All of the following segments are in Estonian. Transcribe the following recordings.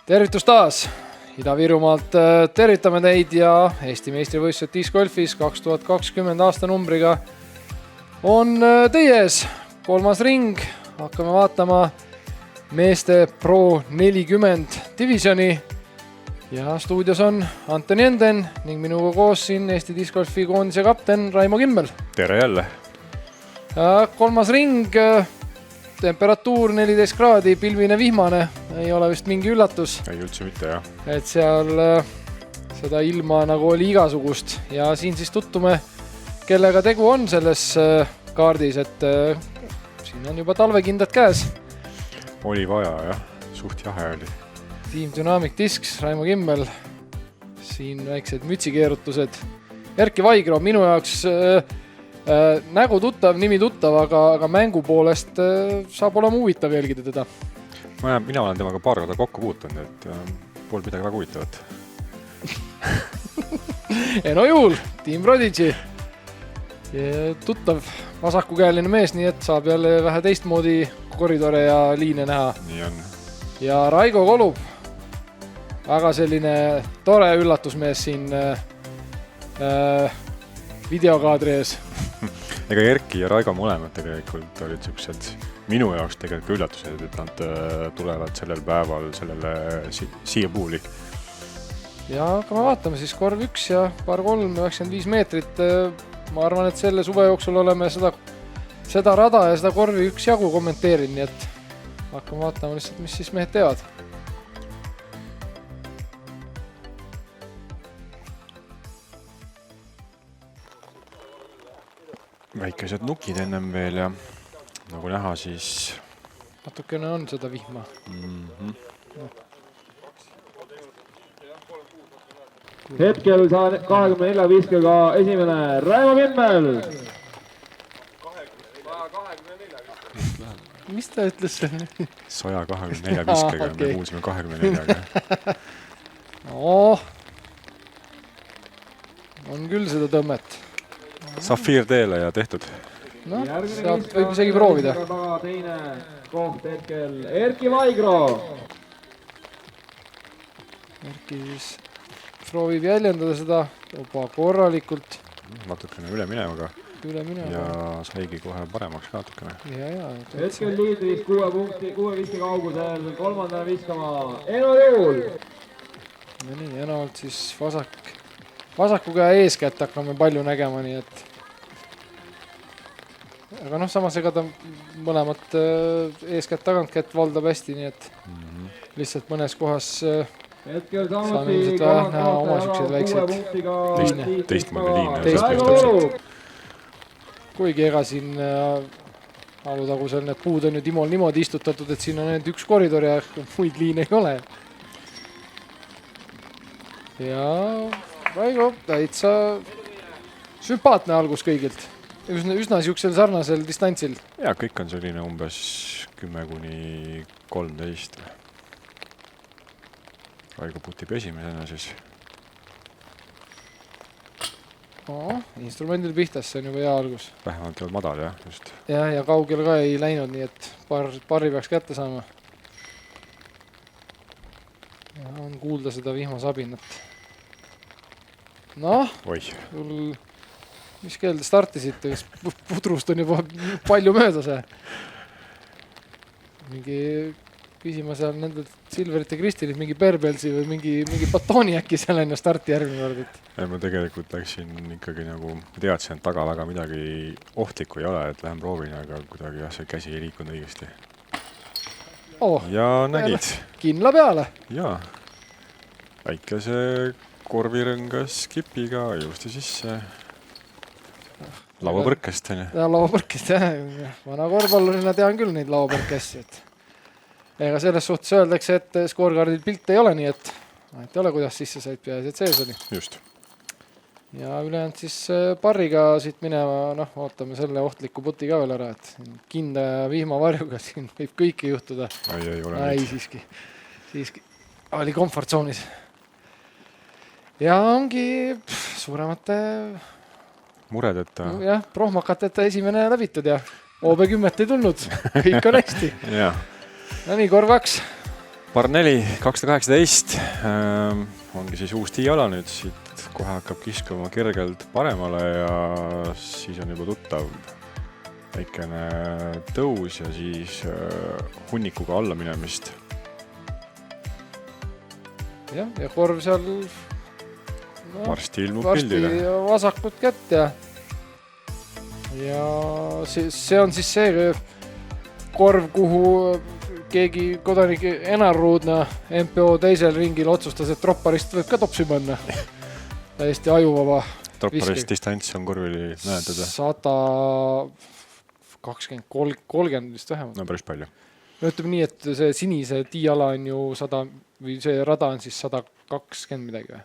Tervitus taas! Ida-Virumaalt tervitame teid ja Eesti meistrivõistlused discgolfis 2020 aasta numbriga on teie ees. 3. ring. Hakkame vaatama meeste Pro 40 divisioni ja stuudios on Antoni Enden ning minuga koos siin Eesti discgolfi koondise kapten Raimo Kimmel. Tere jälle! 3. ring. Temperatuur 14 kraadi, pilvine vihmane, ei ole vist mingi üllatus. Ei üldse mitte, jah. Et seal seda ilma nagu oli igasugust ja siin siis tuttume, kellega tegu on selles kaardis, et siin on juba talvekindad käes. Oli vaja, jah. Suht jahe oli. Team Dynamic Discs, Raimo Kimmel, siin väiksed mütsikeerutused. Erki Vaigro, minu jaoks nägu tuttav, nimi tuttav, aga mängu poolest saab olema huvitav jälgida teda. Mina olen temaga paar korda kokku puutunud, et pole midagi väga huvitavat. Eno Juul, Team Prodigy. Tuttav vasakukäeline mees, nii et saab jälle vähe teistmoodi koridore ja liine näha. Nii on. Ja Raigo Kolub, väga selline tore üllatusmees siin videokaadri ees. Ega Erki ja Raigo mõlemad tegelikult olid siuksed minu jaoks tegelikult üllatused, et nad tulevad sellel päeval sellele siia puuli. Ja hakkame vaatame siis korv 1 ja par 3, 95 meetrit. Ma arvan, et selle suve jooksul oleme seda rada ja seda korvi 1 jagu kommenteerinud, nii et hakkame vaatama lihtsalt, mis siis mehed teevad. Väikesed nukid ennem veel ja nagu näha siis... Natukene on seda vihma. Hetkel 24 viskega esimene Raimo Kimmel. Mis ta ütles? Soja 24 viskega, me kuulsime 24-ga. On küll seda tõmmet. Safiir teele ja tehtud. No, sealt võib isegi proovida. Teine koht hetkel Erki Vaigro. Erki siis proovib jäljendada seda juba korralikult. Natukene üle minemaga. Ja saigi kohe paremaks natukene. Hetkel liidris 6 viske kaugusel, 3. viskama Eno Juul. Ja nii, Enolt siis vasaku käe eeskätt hakkame palju nägema, nii et aga samas ega ta mõlemat eeskätt tagantkätt valdab hästi, nii et lihtsalt mõnes kohas saame ilmselt näha oma siuksed väiksed teistmoodi. Kuigi ega siin alutagusel need puud on ju Timol niimoodi istutatud, et siin on ainult üks koridor ja muid liine ei ole. Ja Raigo, täitsa sümpaatne algus kõigilt. Üsna siuksel sarnasel distantsil. Ja kõik on selline umbes 10-13. Raigo putib esimesena siis. Instrumendil pihtas, see on juba hea algus. Vähemalt ei olnud madal, jah, just. Ja kaugel ka ei läinud, nii et parri peaks kätte saama. Ja on kuulda seda vihmasabinat. Mis keel te startisite, kas pudrust on juba palju mööda see? Mingi küsima seal nendelt Silverite Kristilit, mingi Berbelsi või mingi batooni äkki seal enne starti järgmine kord. Ma tegelikult läksin ikkagi nagu, teadsin, et taga väga midagi ohtlikku ei ole, et lähen proovin, aga kuidagi see käsi ei liikunud õigesti. Ja nägid. Kindla peale. Jaa. Väikese korvirõngas kipiga ilusti sisse. Lauapõrkest, on ju? Ja lauapõrkest, jah. Vana korvpallurina tean küll neid lauapõrkesti. Ega selles suhtes öeldakse, et skoorkaardil pilt ei ole, nii et ei ole, kuidas sisse said peaasi, et sees oli. Just. Ja ülejäänud siis parriga siit minema, ootame selle ohtliku puti ka veel ära, et kinda ja vihmavarjuga siin võib kõike juhtuda. Ei ole neid. Siiski. Oli komfortzoonis. Ja ongi suuremate muredeta. Jah, prohmakateta esimene läbitud ja OB10 ei tulnud. Kõik on hästi. Jah. No nii, korv 2. Par 4, 218 ongi siis uus tiiala nüüd, siit kohe hakkab kiskuma kergelt paremale ja siis on juba tuttav väikene tõus ja siis hunnikuga alla minemist. Ja korv seal varsti ilmub pildile. Vasakut kätt ja see on siis see korv, kuhu keegi kodanik Enarruudna MPO teisel ringil otsustas, et tropparist võib ka topsi panna. Täiesti ajuvaba. Tropparist distants on korvili näetada? 120, 30 vist vähemalt. No päris palju. No ütleme nii, et see sinise tiiala on ju 100 või see rada on siis 120 midagi või?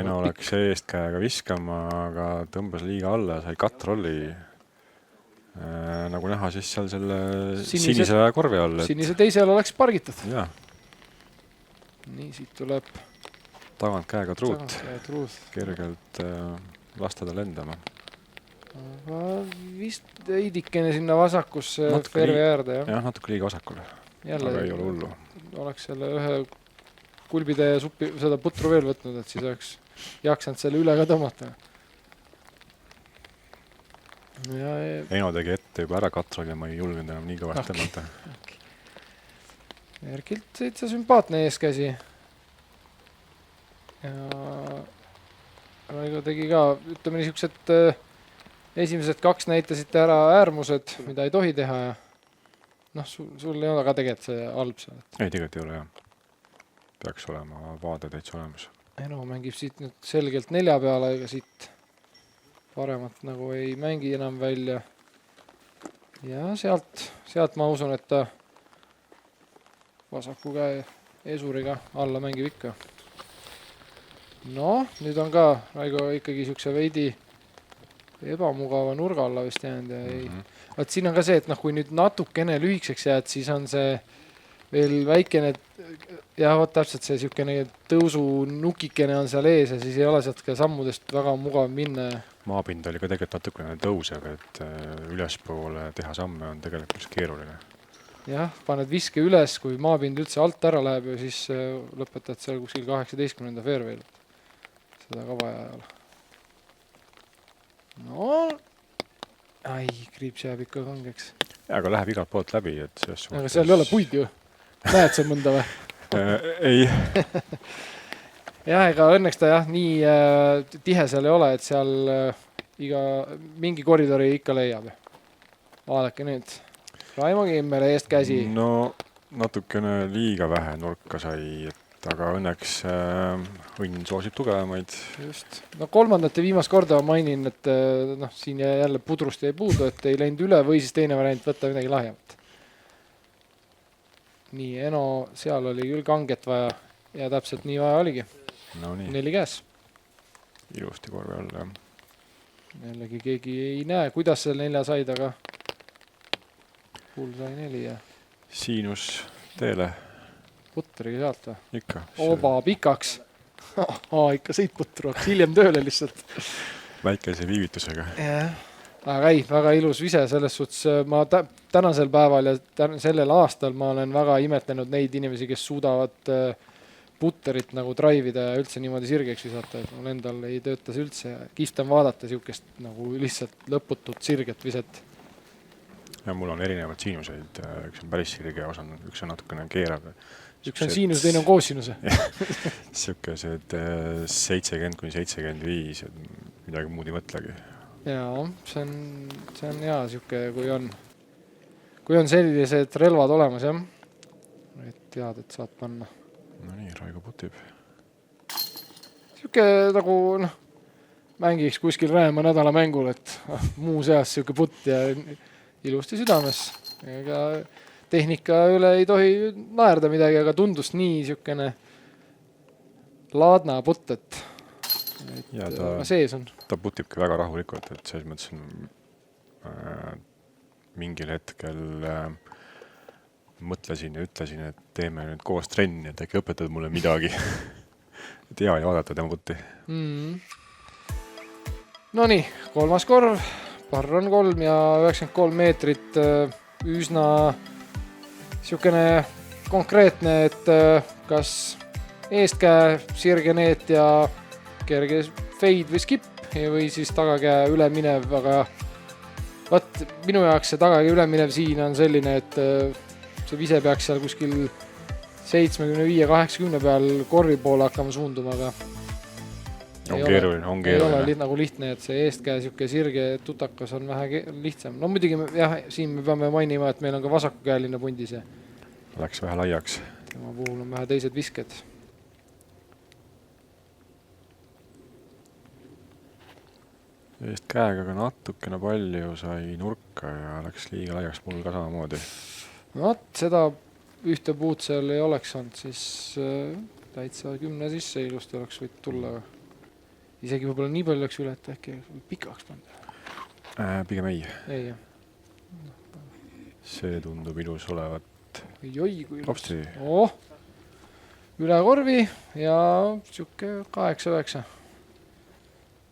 Eno oleks eest käega viskama, aga tõmbas liiga alla ja sai katrolli. Nagu näha siis seal selle sinise korvi all. Sinise teisel oleks pargitud. Ja. Nii, siit tuleb tagant käega truut. Kergelt lasta ta lendama. Aga vist veidikene sinna vasakusse fervi äärde. Jah, natuke liiga vasakule. Aga ei ole hullu. Oleks selle ühe kulbide suppi, seda putru veel võtnud, et siis oleks jaksanud selle üle ka tõmmata. Eno tegi ette juba ära katrol ja ma ei julgenud enam nii kõvasti tõmmata. Erkilt seitse sümpaatne eeskäsi. Ja Raigo tegi ka, ütleme niisugused esimesed 2 näitasite ära äärmused, mida ei tohi teha ja sul ei ole ka tegelikult see halb seal. Ei, tegelikult ei ole jah. Peaks olema vaade täitsa olemas. Eno mängib siit nüüd selgelt 4 peale, ega siit paremat nagu ei mängi enam välja. Ja sealt ma usun, et ta vasaku käe esuriga alla mängib ikka. No, nüüd on ka Raigo ikkagi siukse veidi ebamugava nurga alla vist jäänud ja ei. Vaat siin on ka see, et kui nüüd natukene lühikseks jääd, siis on see veel väikene, jah, täpselt see siukene tõusu nukikene on seal ees ja siis ei ole sealt ka sammudest väga mugav minna. Maapind oli ka tegelikult natukene tõusev, et ülespoole teha samme on tegelikult keeruline. Jah, paned viske üles, kui maapind üldse alt ära läheb ja siis lõpetad seal kuskil 18. fairway'l. Seda ka vaja ei ole. No, kriips jääb ikka kangeks. Ja, aga läheb igalt poolt läbi. Aga seal ei ole puid ju. Näed sa mõnda või? Ei. Jah, ega õnneks ta nii tihe seal ei ole, et seal mingi koridori ikka leiab. Vaadake nüüd. Raimo Kimmele eest käsi. No natukene liiga vähe nurka sai, aga õnneks õnn soosib tugevamaid. Just. No 3. viimast korda mainin, et siin jälle pudrust ei puudu, et ei läinud üle või siis teine variant võtta midagi lahjemat. Nii, Eno, seal oli küll kanget vaja ja täpselt nii vaja oligi. No nii. 4 käes. Ilusti korvi all, jah. Jällegi keegi ei näe, kuidas selle 4 said, aga pull sai 4 ja Siinus teele. Putriga sealt või? Ikka. Oba pikaks. Ikka sõid putru, aga hiljem tööle lihtsalt. Väikese viivitusega. Aga ei, väga ilus vise selles suhtes. Ma tänasel päeval ja sellel aastal ma olen väga imetlenud neid inimesi, kes suudavad putterit nagu draivida ja üldse niimoodi sirgeks visata. Mul endal ei tööta see üldse. Kihvt on vaadata siukest nagu lihtsalt lõputut sirget viset. Ja mul on erinevad siinuseid. Üks on päris sirge, üks on natukene keerab. Üks on siinus, teine on koossinuse. Siukesed 70–75, midagi muud ei mõtlegi. Jaa, see on hea siuke, kui on sellised relvad olemas, jah. Et tead, et saad panna. No nii, Raigo putib. Siuke nagu, mängiks kuskil Rääma nädala mängul, et muu seas siuke putt ja ilusti südames. Ega tehnika üle ei tohi naerda midagi, aga tundus nii siukene laadna putt, et sees on. Ta putibki väga rahulikult, et selles mõttes mingil hetkel mõtlesin ja ütlesin, et teeme nüüd koos trenni, et äkki õpetad mulle midagi. Et hea oli vaadata tema putti. No nii, 3. korv, par on 3 ja 93 meetrit, üsna siukene konkreetne, et kas eestkäe sirge neet ja kerge fade või skip või siis tagakäe üleminev, aga vaat minu jaoks see tagakäe üleminev siin on selline, et see vise peaks seal kuskil 75-80 peal korvi poole hakkama suunduma, aga on keeruline. Ei ole nagu lihtne, et see eestkäe siuke sirge tutakas on vähe lihtsam. No muidugi jah, siin me peame mainima, et meil on ka vasakukäeline pundis ja läks vähe laiaks. Tema puhul on vähe teised visked. Eest käega ka natukene palju sai nurka ja läks liiga laiaks mul ka samamoodi. No seda ühte puud seal ei oleks olnud, siis täitsa 10 sisse ilusti oleks võinud tulla. Isegi võib-olla nii palju läks üle, et äkki pikaks panda. Pigem ei. Ei, jah. See tundub ilus olevat. Oi, kui ilus. Lopsti. Üle korvi ja siuke 8-9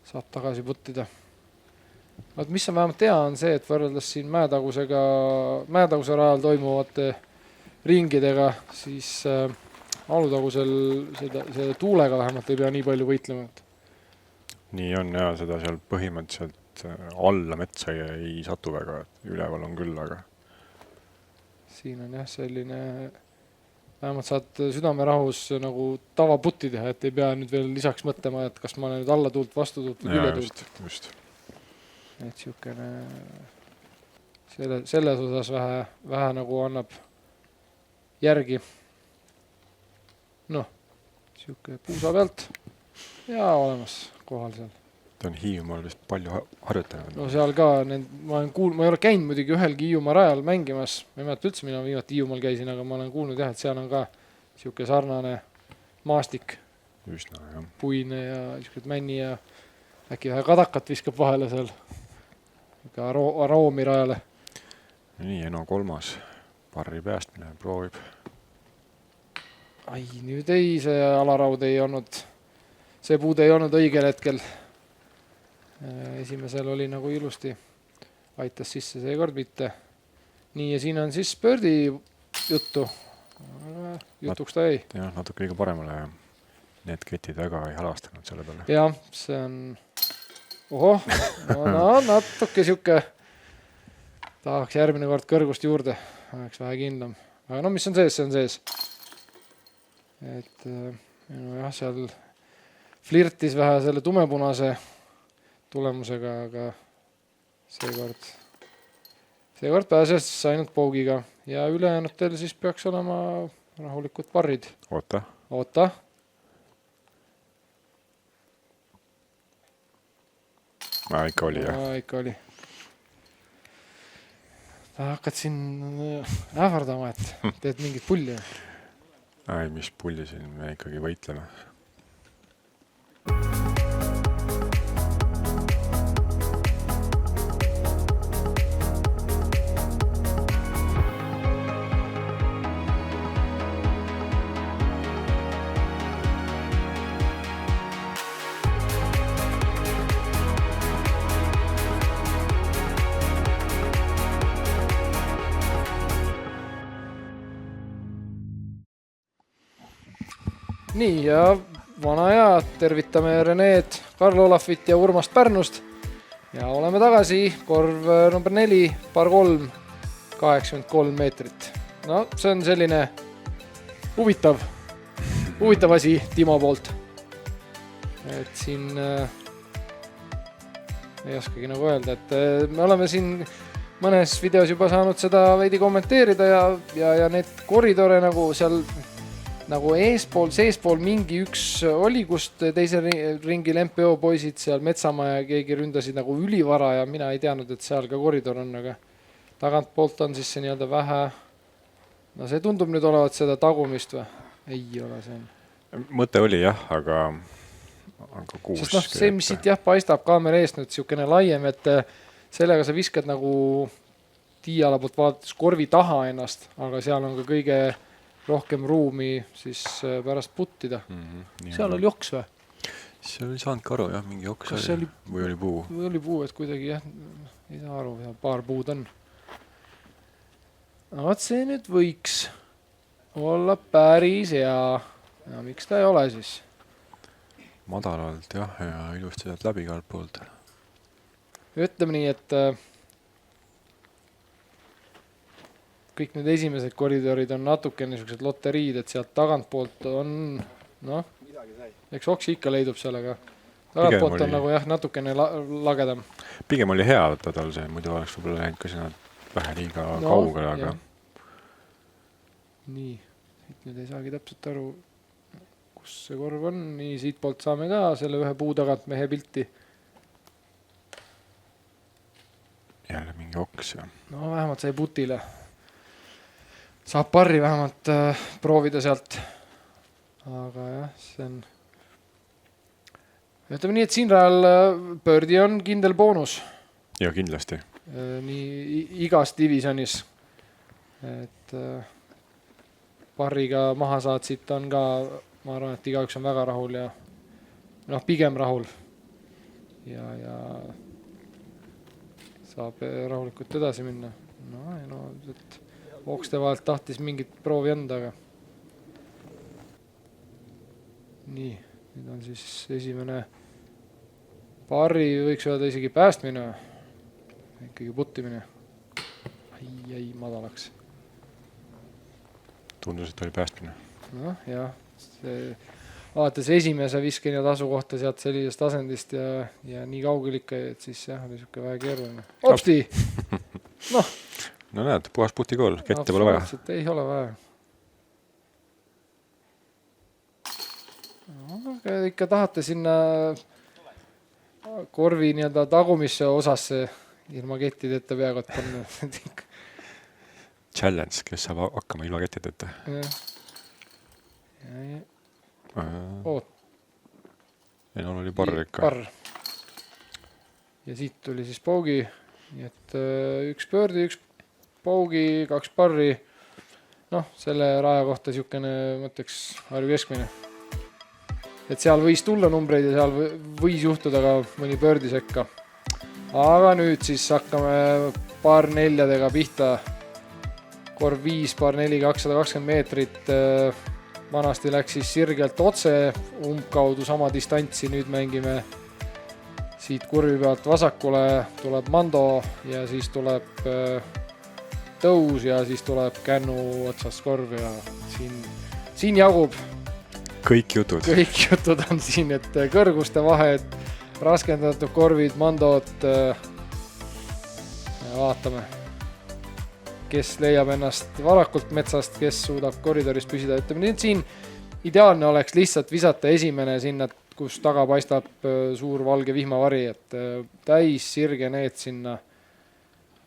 saab tagasi puttida. Mis on vähemalt hea on see, et võrreldes siin mäetaguse rajal toimuvate ringidega, siis alutagusel selle tuulega vähemalt ei pea nii palju võitlema. Nii on ja seda seal põhimõtteliselt alla metsa ei satu väga, üleval on küll, aga siin on jah selline, vähemalt saad südamerahus nagu tavaputti teha, et ei pea nüüd veel lisaks mõtlema, et kas ma olen nüüd alla tuult, vastu tuult või külje tuult. Just. Et siukene selles osas vähe nagu annab järgi. Siuke puusa pealt ja olemas kohal seal. Ta on Hiiumaal vist palju harjutanud. No seal ka, ma ei ole käinud muidugi ühelgi Hiiumaa rajal mängimas. Ma ei mäleta üldse, mina viimati Hiiumaal käisin, aga ma olen kuulnud jah, et seal on ka siuke sarnane maastik. Üsna, jah. Puine ja siukesed männi ja äkki vähe kadakat viskab vahele seal. Ka Aroomi rajale. Nii, Eno 3. Parri päästmine proovib. Ai, nüüd ei, see alaraud ei olnud, see puud ei olnud õigel hetkel. Esimesel oli nagu ilusti, aitas sisse seekord mitte. Nii, ja siin on siis Birdi juttu. Jutuks ta ei. Jah, natuke liiga paremale ja need ketid väga ei halastanud selle peale. Jah, see on... natuke siuke tahaks järgmine kord kõrgust juurde, oleks vähe kindlam. Aga mis on sees, see on sees. Et jah, seal flirtis vähe selle tumepunase tulemusega, aga seekord pääses ainult paugiga ja ülejäänutel siis peaks olema rahulikud parrid. Oota. Ikka oli, jah. Ikka oli. Ta hakkad siin ähvardama, et teed mingit pulli. Ai, mis pulli siin me ikkagi võitleme. Nii, ja vana ja tervitame Reneed, Karl Olafit ja Urmast Pärnust. Ja oleme tagasi, korv number 4, par 3, 83 meetrit. No, see on selline huvitav asi Timo poolt. Et siin ei oskagi nagu öelda, et me oleme siin mõnes videos juba saanud seda veidi kommenteerida ja need koridore nagu seal nagu eespool, seespool mingi üks oli, kust teise ringil MPO poisid seal Metsamaa ja keegi ründasid nagu ülivara ja mina ei teadnud, et seal ka koridor on, aga tagant poolt on siis see nii-öelda vähe. No see tundub nüüd olevat seda tagumist või? Ei ole see. Mõte oli jah, aga kuus. Sest see, mis siit jah paistab kaamera eest nüüd siukene laiem, et sellega sa viskad nagu tiiala poolt vaadates korvi taha ennast, aga seal on ka kõige rohkem ruumi siis pärast puttida. Seal oli joks või? Seal ei saanud ka aru, jah, mingi joks oli. Või oli puu? Või oli puu, et kuidagi jah, ei saa aru, paar puud on. No, see nüüd võiks olla päris hea. Ja miks ta ei ole siis? Madalalt jah, ja ilusti sealt läbi igalt poolt. Ütleme nii, et kõik need esimesed koridorid on natuke niisugused loteriid, et sealt tagantpoolt on, noh, eks oksi ikka leidub seal, aga tagantpoolt on nagu jah, natukene lagedam. Pigem oli hea võtta tal see, muidu oleks võib-olla läinud ka sinna vähe liiga kaugele, aga... Nii, siit nüüd ei saagi täpselt aru, kus see korv on. Nii, siit poolt saame ka selle ühe puu tagant mehe pilti. Jälle mingi oks ja... No vähemalt sai putile. Saab parri vähemalt proovida sealt. Aga jah, see on... Ütleme nii, et siin rajal Birdi on kindel boonus. Ja kindlasti. Nii igas divisionis. Et parriga maha saad siit on ka, ma arvan, et igaüks on väga rahul ja noh, pigem rahul. Ja saab rahulikult edasi minna. No, et okste vahelt tahtis mingit proovi anda, aga nii, nüüd on siis esimene parri, võiks öelda isegi päästmine, ikkagi puttimine. Ai, madalaks. Tundus, et oli päästmine. Noh, jah, vaadates esimese visken ja tasu kohta sealt sellisest asendist ja nii kaugel ikka, et siis jah, oli siuke vähe keeruline. Opsti! Noh. No näed, puhas putikool, kette pole vaja. Absoluutselt ei ole vaja. No, ikka tahate sinna korvi nii-öelda tagumisse osasse ilma kettideta peakot panna. Challenge, kes saab hakkama ilma kettideta. Oot. Ja no oli parr ikka. Parr. Ja siit tuli siis paugi. Nii et üks Birdi, üks paugi, 2 parri. Noh, selle raja kohta siukene, mõtleks, Harju keskmine. Et seal võis tulla numbreid ja seal võis juhtuda ka mõni Birdi sekka. Aga nüüd siis hakkame paar neljadega pihta. Korv 5, paar 4, 220 meetrit. Vanasti läks siis sirgelt otse, umbkaudu sama distantsi. Nüüd mängime siit kurvi pealt vasakule, tuleb Mando ja siis tuleb tõus ja siis tuleb kännu otsast korv ja siin jagub. Kõik jutud. Kõik jutud on siin, et kõrguste vahed, raskendatud korvid, Mandod. Vaatame, kes leiab ennast varakult metsast, kes suudab koridorist püsida. Ütleme nii, et siin ideaalne oleks lihtsalt visata esimene sinna, kus taga paistab suur valge vihmavari, et täis sirge need sinna.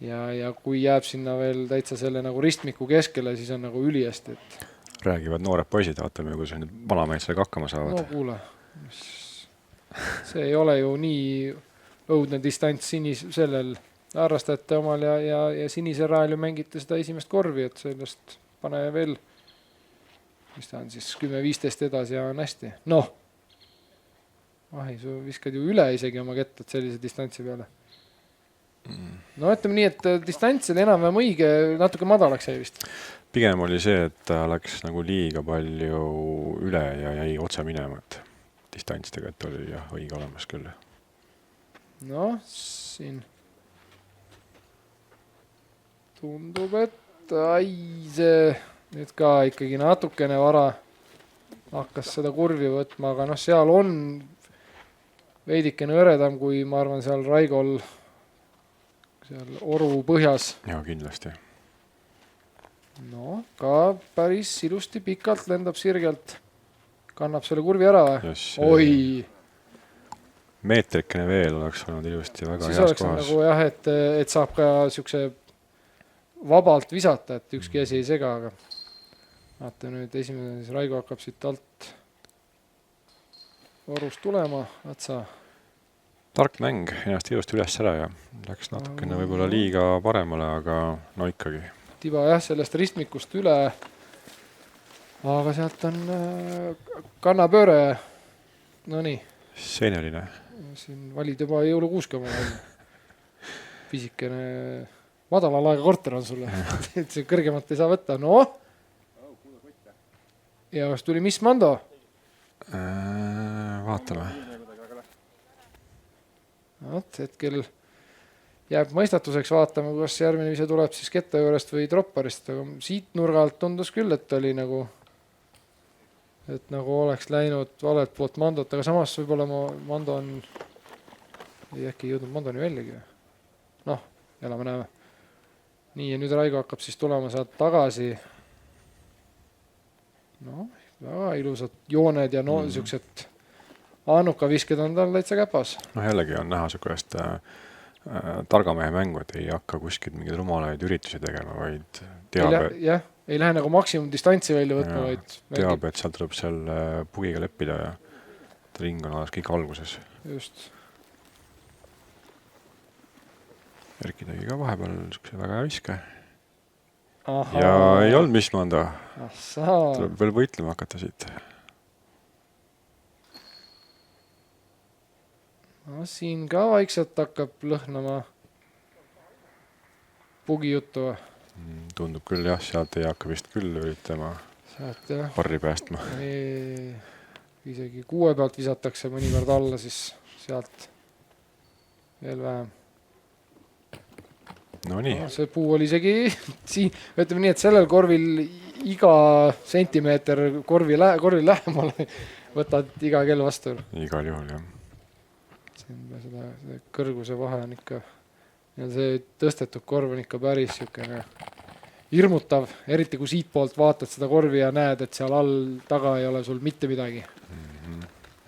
Ja kui jääb sinna veel täitsa selle nagu ristmiku keskele, siis on nagu ülihästi. Räägivad noored poisid, vaatame, kui see nüüd vanamehed sellega hakkama saavad. No kuule, see ei ole ju nii õudne distants sellel harrastajate omal ja sinisel rajal ju mängite seda esimest korvi, et sellest pane veel, mis ta on siis 10-15 edasi ja on hästi. Noh, sa viskad ju üle isegi oma kettat sellise distantsi peale. No ütleme nii, et distants oli enam-vähem õige, natuke madalaks jäi vist. Pigem oli see, et ta läks nagu liiga palju üle ja jäi otse minema, et distantsidega, et oli jah, õige olemas küll. No, siin tundub, et see nüüd ka ikkagi natukene vara hakkas seda kurvi võtma, aga noh, seal on veidikene õredam, kui ma arvan seal Raigol seal Oru põhjas. Ja kindlasti. No, ka päris ilusti pikalt lendab sirgelt. Kannab selle kurvi ära või? Oi! Meetrikene veel oleks olnud ilusti väga siis heas oleks kohas. nagu jah, et saab ka siukse vabalt visata, et ükski asi ei sega, aga vaata nüüd esimene siis Raigo hakkab siit alt Orust tulema, Atsa. Tark mäng, ennast ilusti üles ära ja läks natukene võib-olla liiga paremale, aga no ikkagi. Tiba jah, sellest ristmikust üle, aga sealt on kannapööre, no nii. Seeneline. Siin valid juba jõulukuuska oma pisikene madalal aega korter on sulle, et see kõrgemat ei saa võtta, no. ja kas tuli mis Mando? Vaatame. Hetkel jääb mõistatuseks vaatama, kas järgmine vise tuleb siis ketta juurest või dropparist, aga siit nurga alt tundus küll, et oli nagu oleks läinud valet poolt Mandot, aga samas võib-olla Mando on äkki jõudnud Mandoni väljagi. Noh, elame näeme. Nii, ja nüüd Raigo hakkab siis tulema sealt tagasi. No, väga ilusad jooned ja niisugused Aanuka visked on tal täitsa käpas. No jällegi on näha sukest targa mehe mängu, et ei hakka kuskilt mingeid rumalaid üritusi tegema, vaid teab, ei lähe nagu maksimumdistantsi välja võtma, vaid teab, et seal tuleb seal pugiga leppida ja ring on alles kõik alguses. Just. Erki tegi ka vahepeal niisuguse väga hea viske. Aha. Ja ei olnud mis Mando. Ahsaa. Tuleb veel võitlema hakata siit. No, siin ka vaikselt hakkab lõhnama pugi juttu. Tundub küll jah, sealt ei hakka vist küll üritama Sealt jah. parri päästma. Isegi 6 pealt visatakse mõnikord alla, siis sealt veel vähem. No nii. No, see puu oli isegi siin, ütleme nii, et sellel korvil iga sentimeeter korvi lähemale võtad iga kell vastu. Igal juhul, jah. Seda kõrguse vahe on ikka, ja see tõstetud korv on ikka päris siukene hirmutav, eriti kui siit poolt vaatad seda korvi ja näed, et seal all taga ei ole sul mitte midagi.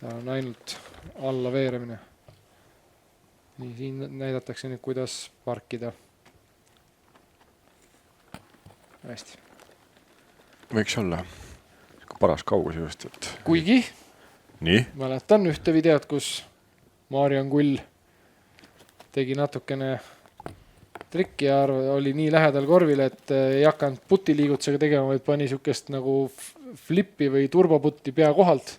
Ta on ainult alla veeremine. Nii, siin näidatakse nüüd, kuidas parkida. Hästi. Võiks olla paras kaugus just, et... Kuigi Nii? mäletan ühte videot, kus Marian Kull tegi natukene trikki ja oli nii lähedal korvile, et ei hakanud putiliigutusega tegema, vaid pani niisugust nagu flippi või turboputti pea kohalt.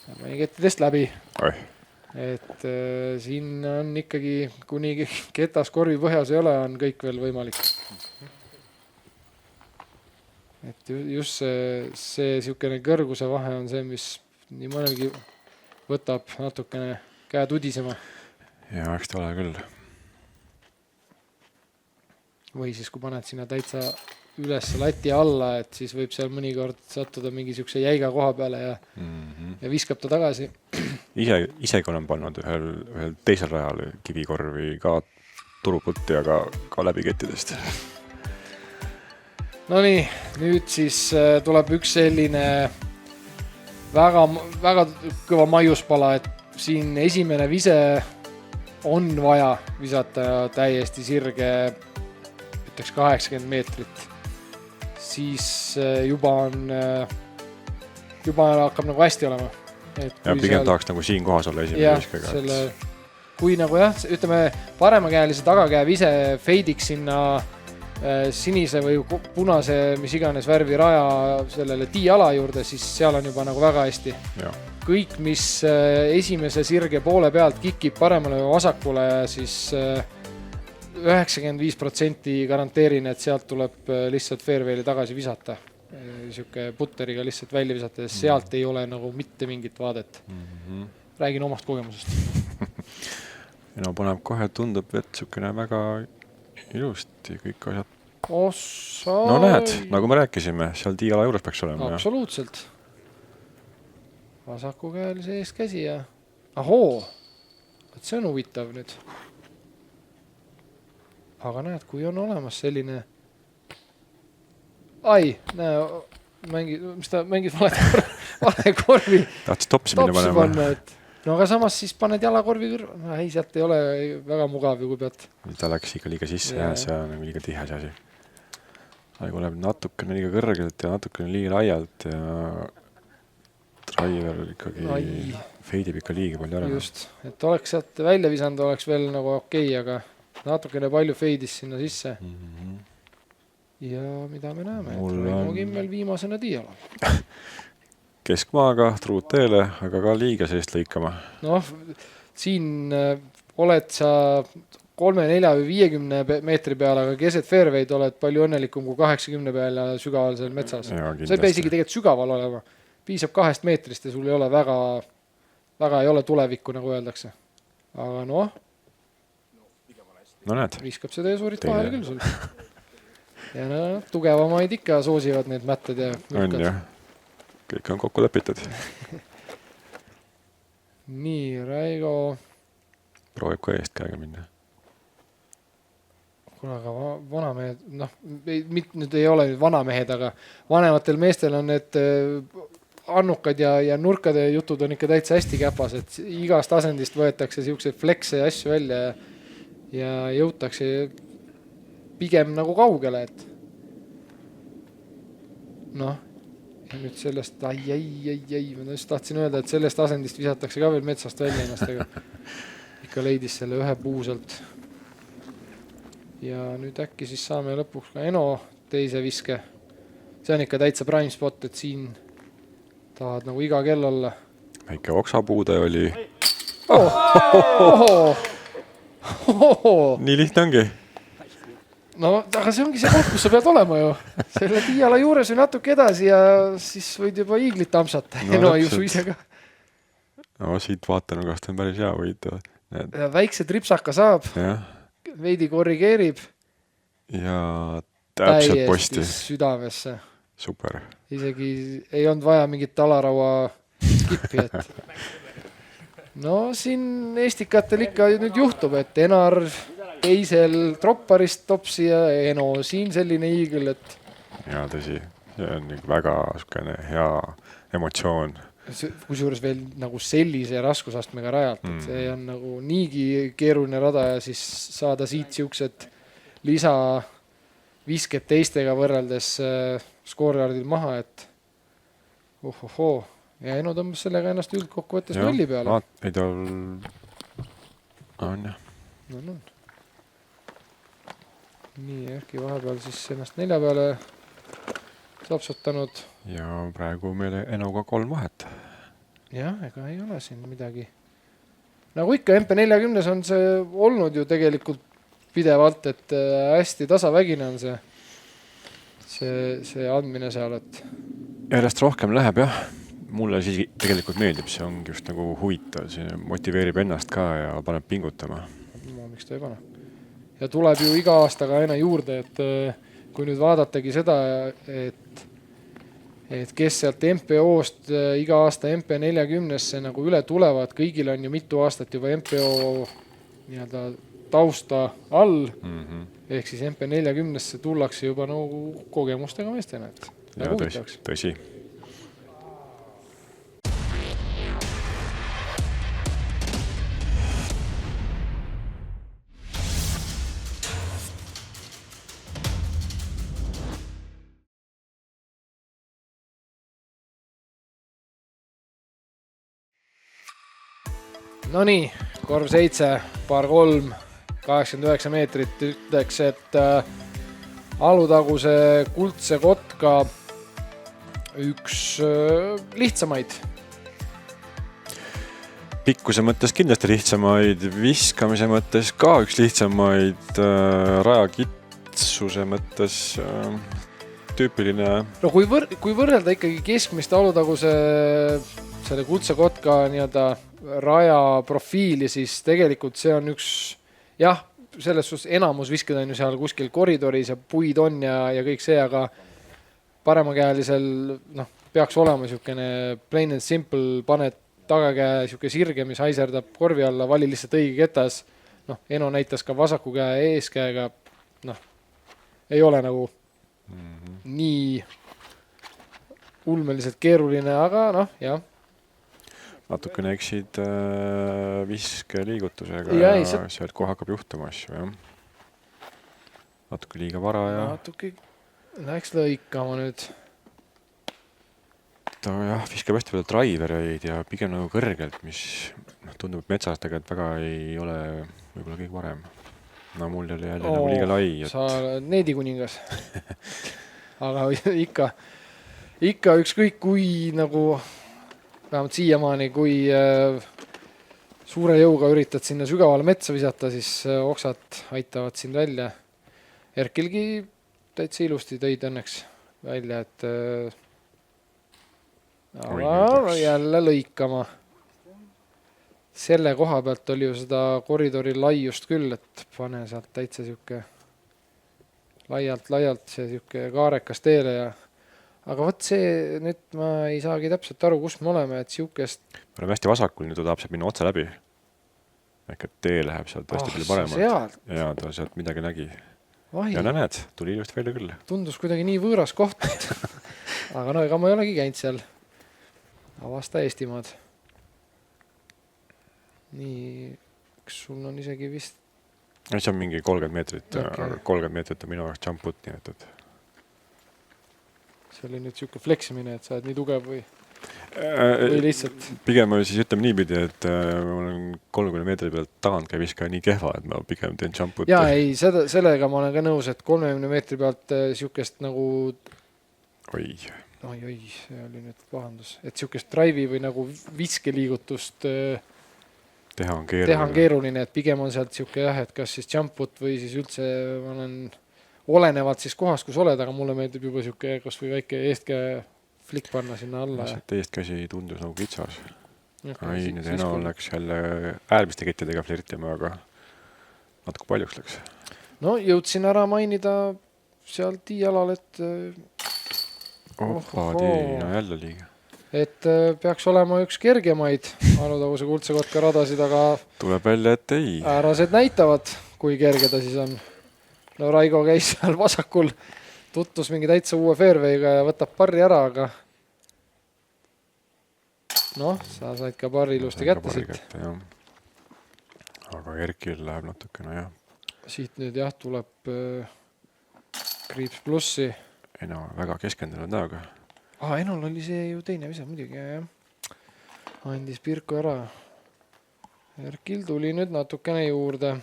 Ja pani kettidest läbi. Oi. Et siin on ikkagi, kuni ketas korvi põhjas ei ole, on kõik veel võimalik. Et just see niisugune kõrguse vahe on see, mis nii mõnelgi võtab natukene käe tudisema. Ja eks ta ole küll. Või siis, kui paned sinna täitsa üles lati alla, et siis võib seal mõnikord sattuda mingi niisuguse jäiga koha peale ja viskab ta tagasi. Isegi olen pannud ühel teisel rajal kivikorvi ka turuputti, aga ka läbi kettidest. No nii, nüüd siis tuleb üks selline väga, väga kõva maiuspala, et siin esimene vise on vaja visata täiesti sirge, ütleks 80 meetrit. Siis juba hakkab nagu hästi olema. Ja pigem tahaks nagu siin kohas olla esimene viskega. Kui nagu jah, ütleme paremakäelise tagakäe vise feidiks sinna sinise või punase, mis iganes värvi raja sellele tiiala juurde, siis seal on juba nagu väga hästi. Ja. Kõik, mis esimese sirge poole pealt kikib paremale või vasakule, siis 95% garanteerin, et sealt tuleb lihtsalt fairway'li tagasi visata. Siuke putteriga lihtsalt välja visata, sest sealt ei ole nagu mitte mingit vaadet. Räägin omast kogemusest. No paneb kohe, tundub, et siukene väga ilusti kõik asjad. No näed, nagu me rääkisime, seal tiiala juures peaks olema. Absoluutselt. Vasaku käel sees käsi ja... Ahoo! See on huvitav nüüd. Aga näed, kui on olemas selline... Ai, näe, mis ta mängid vale korvi. Tahtis topsi minna panema. No aga samas siis paned jalakorvi kõrva. No ei, sealt ei ole väga mugav ju kui pead. Ta läks ikka liiga sisse ja see on liiga tihe see asi. Aigu läheb natukene liiga kõrgelt ja natukene liiga laialt ja driver ikkagi feidib ikka liiga palju ära. Just, et oleks sealt välja visanud, oleks veel nagu okei, aga natukene palju feidis sinna sisse. Ja mida me näeme? Raimo Kimmel viimasena tiiala. Keskmaaga, truud teele, aga ka liiga seest lõikama. Noh, siin oled sa 3, 4 või 50 meetri peal, aga keset fairway'd oled palju õnnelikum kui 80 peal ja sügaval seal metsas. Jaa, See ei pea isegi tegelikult sügaval olema. Piisab 2 meetrist ja sul ei ole väga ei ole tulevikku, nagu öeldakse. Aga noh, no näed, viskab seda eesurit vahele küll sul. Ja no, tugevamaid ikka soosivad need mätted ja on mürkad. jah. Kõik on kokku lepitud. Nii, Raigo. Proovib ka eest käega minna. Kuna aga vanamehed, noh, nüüd ei ole nüüd vanamehed, aga vanematel meestel on need annukad ja nurkade jutud on ikka täitsa hästi käpas, et igast asendist võetakse siukseid flekse ja asju välja ja jõutakse pigem nagu kaugele, et noh, ja nüüd sellest, ma just tahtsin öelda, et sellest asendist visatakse ka veel metsast välja ennast, aga ikka leidis selle ühe puusalt. Ja nüüd äkki siis saame lõpuks ka Eno teise viske. See on ikka täitsa prime spot, et siin tahad nagu iga kell olla. Väike oksapuude oli. Nii lihtne ongi. No, aga see ongi see koht, kus sa pead olema ju. Selle tiiala juures või natuke edasi ja siis võid juba iiglit tamsata. Eno ei usu ise ka. No siit vaatanugast on päris hea võita. Väikse tripsaka saab, Jah. veidi korrigeerib. Ja täpselt posti. Täiesti südamesse. Super. Isegi ei olnud vaja mingit talaraua skippi, et no siin Estikatel ikka nüüd juhtub, et Enar teisel tropparist topsi ja Eno siin selline iigel, et Ja tõsi, see on väga hea emotsioon. Kusjuures veel nagu sellise raskusastmega rajalt, et see on nagu niigi keeruline rada ja siis saada siit siuksed lisa visked teistega võrreldes skoorjardil maha, et ja Eno tõmbas sellega ennast üldkokkuvõttes nulli peale. Ei tal on jah. No. Nii, äkki vahepeal siis ennast 4 peale tapsutanud. Ja praegu meile Enoga 3 vahet. Jah, ega ei ole siin midagi. Nagu ikka MP40 on see olnud ju tegelikult pidevalt, et hästi tasavägine on see andmine seal, et Järjest rohkem läheb jah. Mulle siis tegelikult meeldib, see ongi just nagu huvitav, see motiveerib ennast ka ja paneb pingutama. Miks ta ei pane? Ja tuleb ju iga aastaga aina juurde, et kui nüüd vaadatagi seda, et kes sealt MPO-st iga aasta MP40-sse nagu üle tulevad, kõigil on ju mitu aastat juba MPO nii-öelda tausta all, ehk siis MP40-sse tullakse juba nagu kogemustega meestena, et ja tõsi. No nii, korv 7, paar 3, 89 meetrit, ütleks, et alutaguse kuldse kotka üks lihtsamaid. Pikkuse mõttes kindlasti lihtsamaid, viskamise mõttes ka üks lihtsamaid, rajakitsuse mõttes tüüpiline. No kui võrrelda ikkagi keskmist alutaguse selle kuldse kotka nii-öelda raja profiili, siis tegelikult see on üks, jah, selles suhtes enamus visked on ju seal kuskil koridoris ja puid on ja kõik see, aga paremakäelisel peaks olema niisugune plain and simple, paned tagakäe niisugune sirge, mis haiserdab korvi alla, vali lihtsalt õige ketas. Eno näitas ka vasaku käe eeskäega, ei ole nagu nii ulmeliselt keeruline, aga jah. Natukene eksid viskeliigutusega ja sealt kohe hakkab juhtuma asju, jah. Natuke liiga vara ja natuke läheks lõikama nüüd. Ta viskab hästi palju drivereid ja pigem nagu kõrgelt, mis tundub, et metsas tegelikult väga ei ole võib-olla kõige parem. No mul oli jälle nagu liiga lai. Sa oled needikuningas. Aga ikka ükskõik kui nagu vähemalt siiamaani, kui suure jõuga üritad sinna sügavale metsa visata, siis oksad aitavad sind välja. Erkilgi täitsa ilusti tõid õnneks välja, et jälle lõikama. Selle koha pealt oli ju seda koridori laiust küll, et pane sealt täitsa siuke laialt see siuke kaarekas teele ja aga võt see, nüüd ma ei saagi täpselt aru, kus me oleme, et siukest... Me oleme hästi vasakul, nüüd ta tahab sealt minna otse läbi. Ehk et tee läheb sealt hästi palju paremalt. Ja ta sealt midagi nägi. Ja näed, tuli ilusti välja küll. Tundus kuidagi nii võõras koht. Aga no ega ma ei olegi käinud seal. Avasta Eestimaad. Nii, kas sul on isegi vist... See on mingi 30 meetrit. Okay. 30 meetrit on minu jaoks jump put nii et. See oli nüüd siuke fleksimine, et sa oled nii tugev või lihtsalt? Pigem siis ütleme niipidi, et ma olen 30 meetri pealt tagant käi viska nii kehva, et ma pigem teen jump put. Jaa, ei, sellega ma olen ka nõus, et 30 meetri pealt siukest nagu... Oi, see oli nüüd pahandus. Et siukest drive'i või nagu viskeliigutust teha on keeruline, et pigem on sealt siuke jah, et kas siis jump put või siis üldse ma olen olenevalt siis kohas, kus oled, aga mulle meeldib juba siuke kas või väike eestkäe flick panna sinna alla. Eestkäsi tundus nagu kitsas. Ai, nüüd Eno läks jälle äärmiste kettidega flirtima, aga natuke paljuks läks. No, jõudsin ära mainida seal tiialal, et no jälle liiga. Et peaks olema üks kergemaid Alutaguse Kuldse Kotka radasid, aga tuleb välja, et ei. Äärased näitavad, kui kerge ta siis on. No Raigo käis seal vasakul, tuttus mingi täitsa uue fairway'ga ja võtab parri ära, aga noh, sa said ka parri ilusti kätte siit. Aga Erkil läheb natukene, jah. Siit nüüd jah, tuleb kriips plussi. Eno väga keskendunud näoga. Enol oli see ju teine visa muidugi, jah. Andis Pirko ära. Erkil tuli nüüd natukene juurde.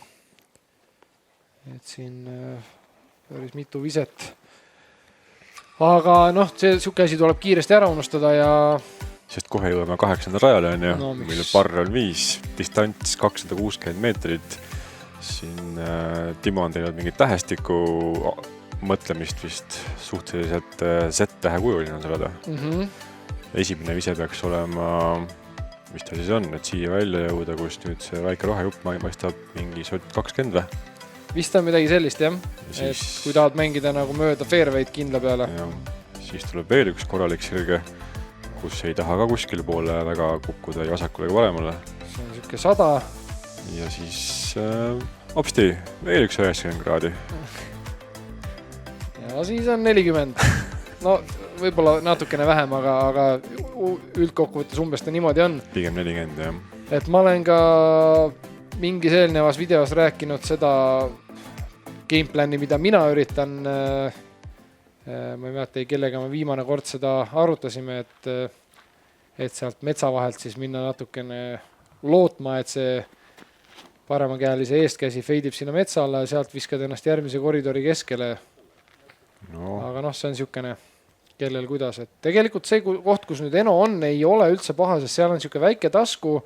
Et siin päris mitu viset. Aga noh, see siuke asi tuleb kiiresti ära unustada ja... Sest kohe jõuame 8. rajale on ju, mille parr on 5, distants 260 meetrit. Siin Timo on teinud mingit tähestiku mõtlemist vist suhteliselt Z-tähe kujuline on sellada. Esimene vise peaks olema, mis ta siis on, et siia välja jõuda, kus nüüd see väike rohejupp maistab mingi 20 või? Vist on midagi sellist, jah. Et kui tahad mängida nagu mööda fairway'd kindla peale. Ja, siis tuleb veel üks korralik sirge, kus ei taha ka kuskil poole väga kukkuda ei vasakule ega paremale. See on siuke 100. Ja siis hopsti, veel üks 90 kraadi. Ja siis on 40. No võib-olla natukene vähem, aga üldkokkuvõttes umbes ta niimoodi on. Pigem 40, jah. Et ma olen ka mingis eelnevas videos rääkinud seda gameplani, mida mina üritan. Ma ei mäleta, kellega me viimane kord seda arutasime, et sealt metsa vahelt siis minna natukene lootma, et see paremakäelise eestkäsi feidib sinna metsa alla ja sealt viskad ennast järgmise koridori keskele. No. Aga noh, see on siukene, kellel kuidas. Et tegelikult see koht, kus nüüd Eno on, ei ole üldse paha, sest seal on siuke väike tasku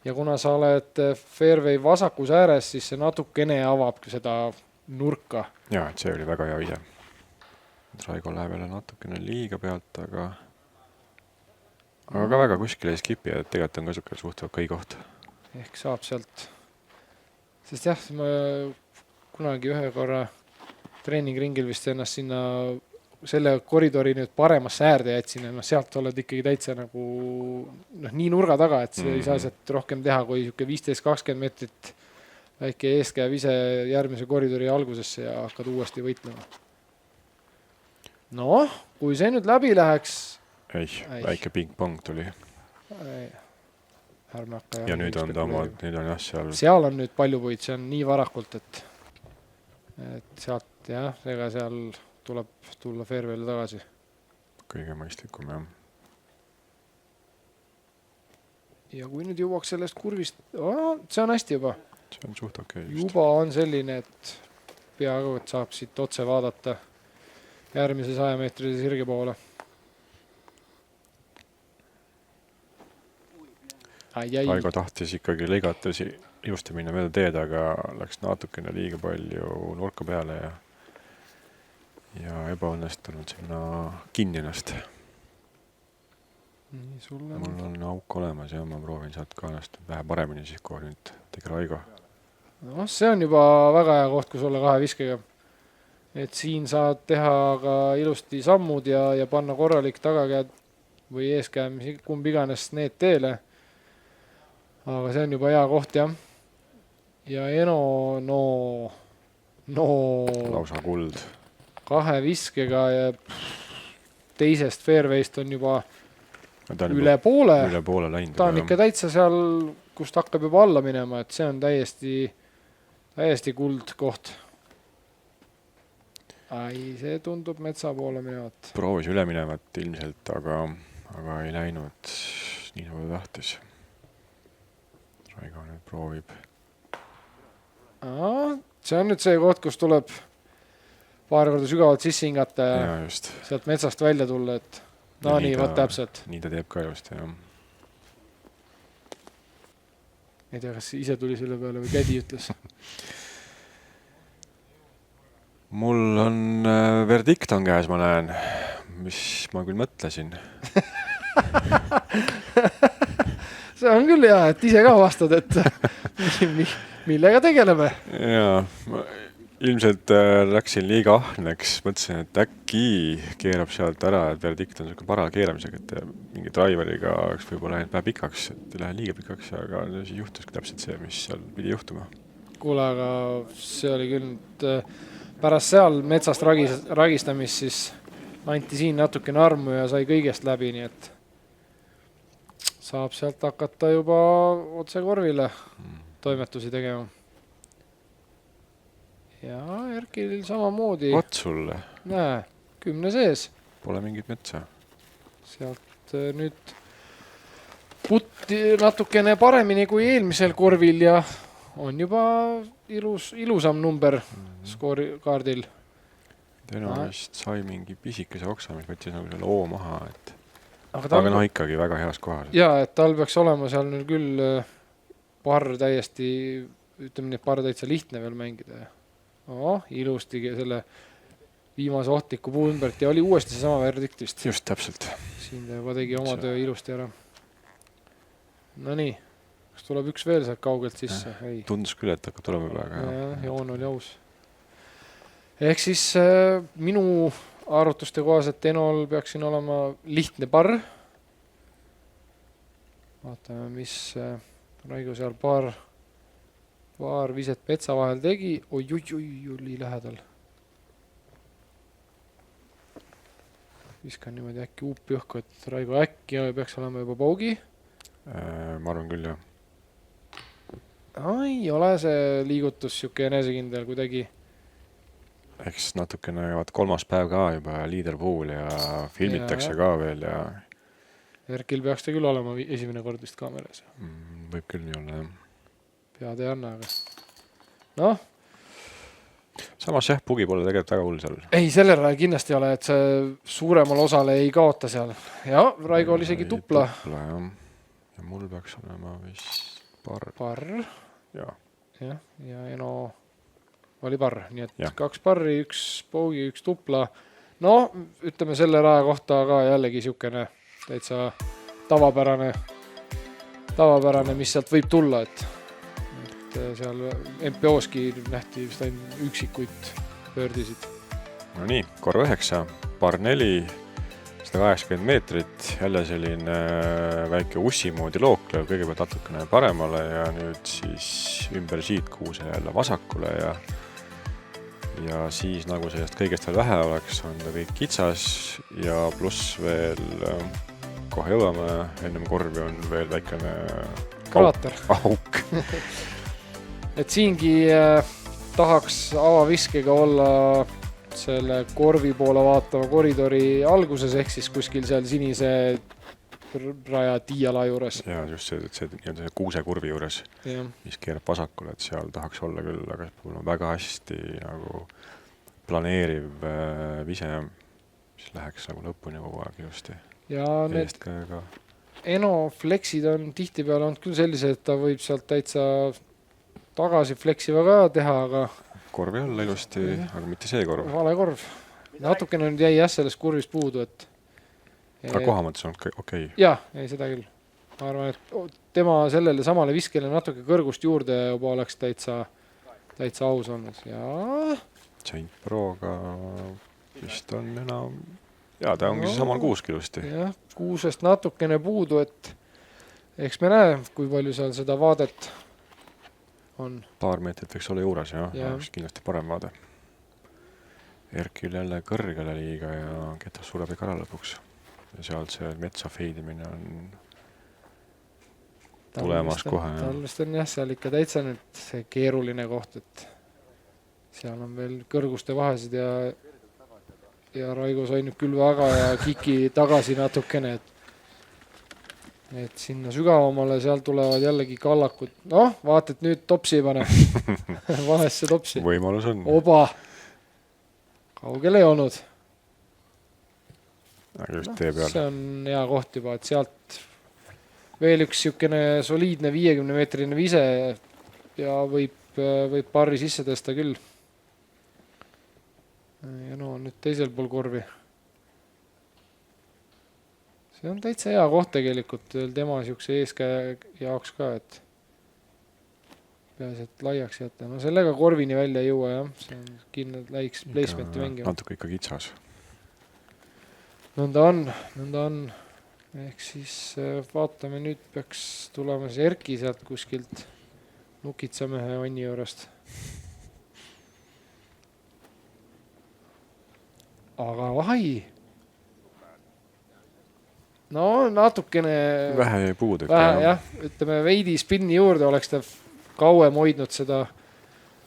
ja kuna sa oled fairway vasakus ääres, siis see natukene avab seda nurka. Ja, et see oli väga hea ise. Raigo läheb jälle natukene liiga pealt, aga väga kuskil ei skipi, et tegelikult on ka siuke suhteliselt okei koht. Ehk saab sealt, sest jah, ma kunagi ühe korra treeningringil vist ennast sinna selle koridori nüüd paremasse äärde jätsin ja sealt oled ikkagi täitsa nagu nii nurga taga, et see ei saa sealt rohkem teha kui 15-20 meetrit väike eeskäe vise järgmise koridori algusesse ja hakkad uuesti võitlema. No, kui see nüüd läbi läheks... Väike ping-pong tuli. Ja nüüd on jah seal... Seal on nüüd palju puid, see on nii varakult, et sealt jah, ega seal tuleb tulla fairway'le tagasi. Kõige mõistlikum, jah. Ja kui nüüd jõuaks sellest kurvist... see on hästi juba. See on suht okei. Juba on selline, et peaaegu et saab siit otse vaadata järgmise 100 meetrise sirge poole. Raigo tahtis ikkagi lõigata ilusti minna mööda teed, aga läks natukene liiga palju nurka peale ja ebaõnnestunud sinna kinni ennast. Mul on auk olemas ja ma proovin sealt ka ennast vähe paremini siis, kui nüüd tegi Raigo. No, see on juba väga hea koht, kus olla 2 viskega. Et siin saad teha ka ilusti sammud ja panna korralik tagakäed või eeskäe, kumb iganes need teele. Aga see on juba hea koht, jah. Ja Eno, lausa kuld. 2 viskega ja teisest fairwayst on juba üle poole. Üle poole läinud. Ta on ikka täitsa seal, kust hakkab juba alla minema, et see on täiesti kuld koht. See tundub metsa poole minevat. Proovis üle minevat ilmselt, aga ei läinud nii nagu tahtis. Raigo nüüd proovib. See on nüüd see koht, kus tuleb paar korda sügavalt sisse hingata ja just. Sealt metsast välja tulla, et nii, võt täpselt. Nii ta teeb ka just, jah. Ei tea, kas ise tuli selle peale või kädi ütles. Mul on verdikt on käes, ma näen, mis ma küll mõtlesin. See on küll hea, et ise ka vastad, et millega tegeleme. Jaa, ilmselt läksin liiga ahneks, mõtlesin, et äkki keerab sealt ära, et verdikt on selline para keeramisega, et mingi driveriga oleks võib-olla läinud pähe pikaks, et ei lähe liiga pikaks, aga siis juhtuski täpselt see, mis seal pidi juhtuma. Kuule, aga see oli küll nüüd pärast seal metsast ragistamist, siis anti siin natukene armu ja sai kõigest läbi, nii et saab sealt hakata juba otse korvile toimetusi tegema. Ja Erkil samamoodi. Ot sulle. Näe, 10 sees. Pole mingit metsa. Sealt nüüd putti natukene paremini kui eelmisel korvil ja on juba ilusam number skoorikaardil. Tõena vist sai mingi pisikese oksa, mis võttis nagu selle O maha, et aga ikkagi väga heas kohas. Jaa, et tal peaks olema seal nüüd küll parr täiesti, ütleme nii, et parr täitsa lihtne veel mängida. Ilusti selle viimase ohtliku puu ümbert ja oli uuesti seesama verdiktist. Just täpselt. Siin ta juba tegi oma töö ilusti ära. No nii, kas tuleb üks veel sealt kaugelt sisse? Tundus küll, et hakkab tulema praegu. Joon oli aus. Ehk siis minu arvutuste kohaselt Enol peaks siin olema lihtne parr. Vaatame, mis Raigo seal paar viset petsa vahel tegi. Oi, oli lähedal. Viskan niimoodi äkki uupi õhku, et Raigo äkki peaks olema juba paugi. Ma arvan küll, jah. Ei ole see liigutus siuke enesekindel kuidagi. Eks natukene 3. päev ka juba liiderpool ja filmitakse ka veel ja Erkil peaks ta küll olema esimene kord vist kaameras. Võib küll nii olla, jah. Pead ei anna, aga samas jah, pugi pole tegelikult väga hull seal. Ei, sellele kindlasti ei ole, et see suuremal osale ei kaota seal. Ja Raigo oli isegi tupla. Ja mul peaks olema vist parr. Ja Eno oli parr, nii et 2 parri, 1 paugi, 1 tupla. No, ütleme selle raja kohta ka jällegi siukene täitsa tavapärane, mis sealt võib tulla, et seal MPO-ski nähti vist ainult üksikuid pöördisid. No nii, korv 9, par 4, 180 meetrit, jälle selline väike ussi moodi looklev, kõigepealt natukene paremale ja nüüd siis ümber siitkuuse jälle vasakule ja siis nagu sellest kõigest veel vähe oleks, on ta kõik kitsas ja pluss veel kohe jõuame, ennem korvi on veel väikene auk. Et siingi tahaks avaviskega olla selle korvi poole vaatava koridori alguses, ehk siis kuskil seal sinise raja tiiala juures. Ja just see kuusekurvi juures, mis keerab vasakule, et seal tahaks olla küll, aga mul on väga hästi nagu planeeriv vise, mis läheks nagu lõpuni kogu aeg ilusti. Ja Eno flexid on tihtipeale olnud küll sellised, et ta võib sealt täitsa tagasi flexiva ka teha, aga korvi alla ilusti, aga mitte see korv. vale korv. Natukene nüüd jäi jah sellest kurvist puudu, et Aga koha mõttes on okei. Jah, ei seda küll. Ma arvan, et tema sellele samale viskele natuke kõrgust juurde juba oleks täitsa aus olnud. Ja Saint Proga vist on enam... Jaa, ta ongi see samal 6 ilusti. jah, 6-st natukene puudu, et eks me näe, kui palju seal seda vaadet on. Paar meetrit võiks olla juures, jah. Ja. Oleks kindlasti parem vaade. Erkil jälle kõrgele liiga ja Ketas sureb ikka ära lõpuks. Ja sealt see metsa feidimine on tulemas kohe. Talvest on jah, seal ikka täitsa nüüd see keeruline koht, et seal on veel kõrguste vahesid ja Raigo sai nüüd küll väga ja Kiki tagasi natukene, et sinna sügavamale seal tulevad jällegi kallakud. Noh, vaat, et nüüd topsi ei pane. Vahesse topsi. Võimalus on. Oba! Kaugel ei olnud. Aga just tee peal. See on hea koht juba, et sealt veel üks siukene soliidne 50-meetrine vise ja võib parri sisse tõsta küll. Ja no nüüd teisel pool korvi. See on täitsa hea koht tegelikult veel tema siukse eeskäe jaoks ka, et peaasi, et laiaks jätta. No sellega korvini välja ei jõua, jah. See on kindlalt läiks placement'i mängima. Natuke ikka kitsas. Nõnda on. Ehk siis vaatame, nüüd peaks tulema see Erki sealt kuskilt Nukitsamehe onni juurest. Aga vahi. No natukene... Vähe jäi puudu. Jah, ütleme veidi spinni juurde oleks ta kauem hoidnud seda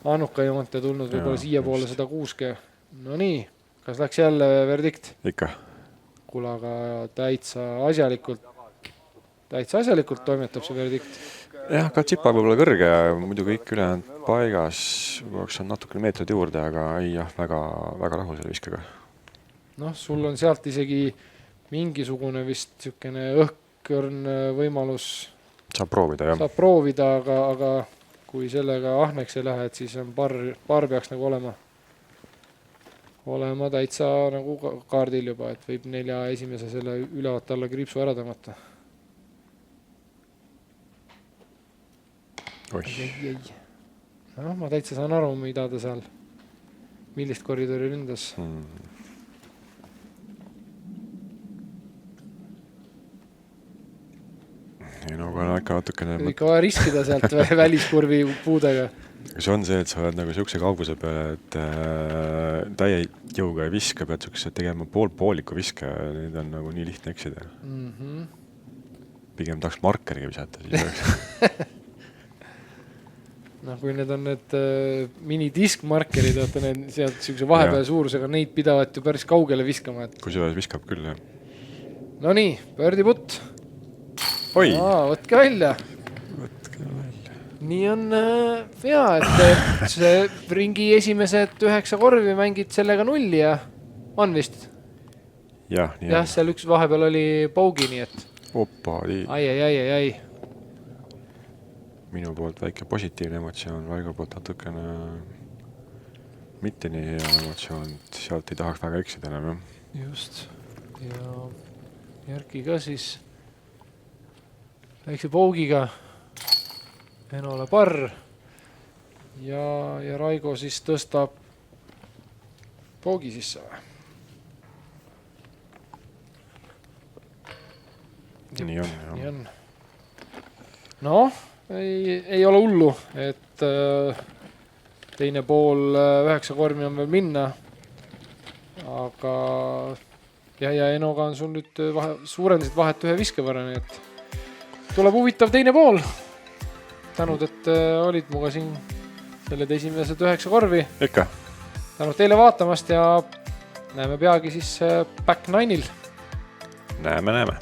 Annuka-joont ja tulnud võib-olla siia poole seda 6. No nii, kas läks jälle verdikt? Ikka. Kuule, aga täitsa asjalikult toimetab see verdikt. Jah, ka tsipa võib-olla kõrge ja muidu kõik ülejäänud paigas. Oleks on natukene meetrid juurde, aga ei jah, väga, väga rahu selle viskega. Noh, sul on sealt isegi mingisugune vist siukene õhkõrn võimalus. Saab proovida, jah. Saab proovida, aga kui sellega ahneks ei lähe, et siis on paar peaks nagu olema täitsa nagu kaardil juba, et võib 4 esimese selle ülevalt alla kriipsu ära tõmmata. Oih. No, ma täitsa saan aru, mida ta seal, millist koridori ründas. Ei no, kui on ikka natukene... Ikka vaja riskida sealt väliskurvi puudega. See on see, et sa oled nagu siukse kauguse peale, et täie jõuga ei viska, pead siukse tegema pooliku viske, need on nagu nii lihtne eksida. Pigem tahaks markeriga visata. No, kui need on need minidiskmarkerid, vaata need sealt siukse vahepeal suurusega, neid pidavat ju päris kaugele viskama. Kui see viskab küll, jah. No nii, pöördiputt. Oi! Võtke välja. Nii on hea, et see ringi esimesed 9 korvi mängid sellega 0 ja on vist. Jah, nii jah, seal üks vahepeal oli paugi, nii et... Opa, ai. Minu poolt väike positiivne emotsioon, Raigo poolt natukene mitte nii hea emotsioon, sealt ei tahaks väga eksida enam, jah. Just. Ja Järki ka siis väikse paugiga Enole parr ja Raigo siis tõstab paugi sisse. Nii on. No, ei ole hullu, et teine pool 9 kormi on veel minna. Aga ja Enoga on sul nüüd suurendasid vahet 1 viske võrra, nii et tuleb huvitav teine pool. Tänud, et olid muga siin selled esimesed 9 korvi. Ikka. Tänud teile vaatamast ja näeme peagi siis Back 9-il. Näeme.